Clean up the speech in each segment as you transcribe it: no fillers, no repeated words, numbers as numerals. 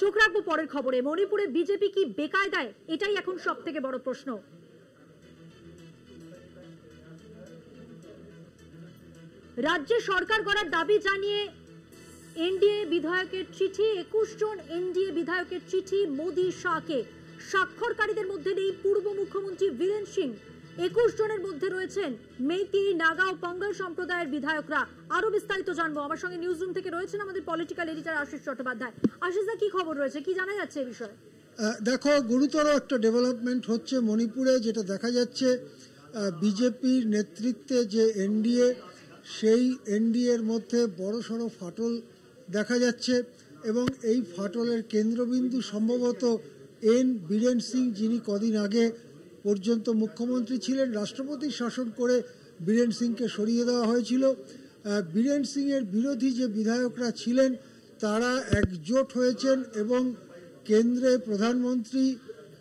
চোখ রাখবো পরের খবরে। মণিপুরে বিজেপি কি বেকায়দায়, এটাই এখন সবথেকে বড় প্রশ্ন। রাজ্যে সরকার গড়ার দাবি জানিয়ে এনডিএ বিধায়কের চিঠি, 21 জন এনডিএ বিধায়কের চিঠি মোদি শাহকে। স্বাক্ষরকারীদের মধ্যে নেই পূর্ব মুখ্যমন্ত্রী বীরেন সিং। 21 জনের মধ্যে রয়েছেন মেইতি, নাগা ও পঙ্গাল সম্প্রদায়ের বিধায়করা। আরো বিস্তারিত জানবো। আমার সঙ্গে নিউজ রুম থেকে রয়েছেন আমাদের পলিটিক্যাল এডিটর আশিস চট্টোপাধ্যায়। আশিস দা, কি খবর রয়েছে, কি জানা যাচ্ছে এই বিষয়ে? দেখো, গুরুতর একটা ডেভেলপমেন্ট হচ্ছে মণিপুরে, যেটা দেখা যাচ্ছে বিজেপির নেতৃত্বে যে এনডিএ, সেই এনডিএর মধ্যে বড়সড় ফাটল দেখা যাচ্ছে এবং এই ফাটলের কেন্দ্রবিন্দু সম্ভবত বীরেন সিং, যিনি কদিন আগে পর্যন্ত মুখ্যমন্ত্রী ছিলেন। রাষ্ট্রপতির শাসন করে বীরেন সিংকে সরিয়ে দেওয়া হয়েছিল। বীরেন সিংয়ের বিরোধী যে বিধায়করা ছিলেন তারা একজোট হয়েছেন এবং কেন্দ্রে প্রধানমন্ত্রী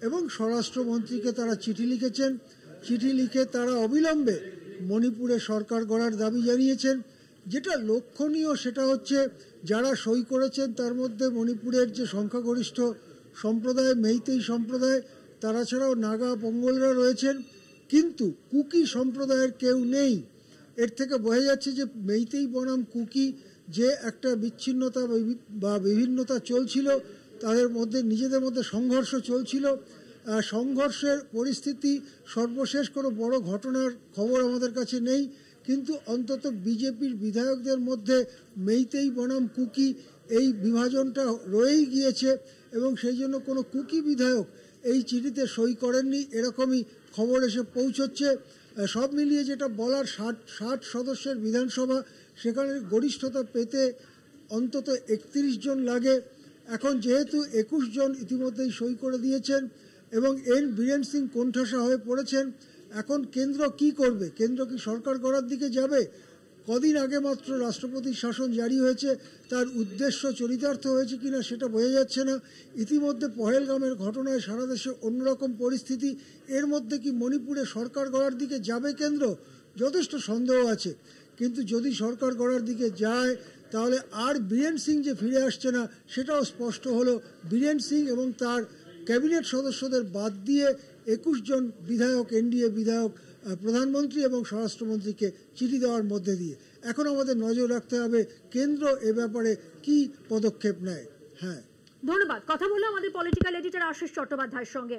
এবং স্বরাষ্ট্রমন্ত্রীকে তারা চিঠি লিখেছেন। চিঠি লিখে তারা অবিলম্বে মণিপুরে সরকার গড়ার দাবি জানিয়েছেন। যেটা লক্ষণীয় সেটা হচ্ছে যারা সই করেছেন তার মধ্যে মণিপুরের যে সংখ্যাগরিষ্ঠ সম্প্রদায় মেইতেই সম্প্রদায়, তারা ছাড়াও নাগা পঙ্গলরা রয়েছেন, কিন্তু কুকি সম্প্রদায়ের কেউ নেই। এর থেকে বোঝা যাচ্ছে যে মেইতেই বনাম কুকি যে একটা বিচ্ছিন্নতা বা বিভিন্নতা চলছিল, তাদের মধ্যে নিজেদের মধ্যে সংঘর্ষ চলছিল। সংঘর্ষের পরিস্থিতি, সর্বশেষ কোনো বড় ঘটনার খবর আমাদের কাছে নেই, কিন্তু অন্তত বিজেপির বিধায়কদের মধ্যে মেইতেই বনাম কুকি এই বিভাজনটা রয়েই গিয়েছে এবং সেই জন্য কোনো কুকি বিধায়ক এই চিঠিতে সই করেননি, এরকমই খবর এসে পৌঁছচ্ছে। সব মিলিয়ে যেটা বলার, 60 সদস্যের বিধানসভা, সেখানে গরিষ্ঠতা পেতে অন্তত 31 জন লাগে। এখন যেহেতু 21 জন ইতিমধ্যেই সই করে দিয়েছেন এবং বীরেন সিং কোণঠাসা হয়ে পড়েছেন, এখন কেন্দ্র কি করবে? কেন্দ্র কি সরকার গড়ার দিকে যাবে? কদিন আগে মাত্র রাষ্ট্রপতির শাসন জারি হয়েছে, তার উদ্দেশ্য চরিতার্থ হয়েছে কিনা সেটা বোঝা যাচ্ছে না। ইতিমধ্যে পহেলগামের ঘটনায় সারা দেশে অন্যরকম পরিস্থিতি। এর মধ্যে কি মণিপুরে সরকার গড়ার দিকে যাবে কেন্দ্র? যথেষ্ট সন্দেহ আছে। কিন্তু যদি সরকার গড়ার দিকে যায় তাহলে আর বীরেন সিং যে ফিরে আসছে না সেটাও স্পষ্ট হলো। বীরেন সিং এবং তার ক্যাবিনেট সদস্যদের বাদ দিয়ে 21 জন বিধায়ক, এনডিএ বিধায়ক, প্রধানমন্ত্রী এবং স্বরাষ্ট্রমন্ত্রীকে চিঠি দেওয়ার মধ্যে দিয়ে এখন আমাদের নজর রাখতে হবে কেন্দ্র এ ব্যাপারে কি পদক্ষেপ নেয়। হ্যাঁ, ধন্যবাদ। কথা বললাম আমাদের পলিটিক্যাল এডিটর আশিস চট্টোপাধ্যায়ের সঙ্গে।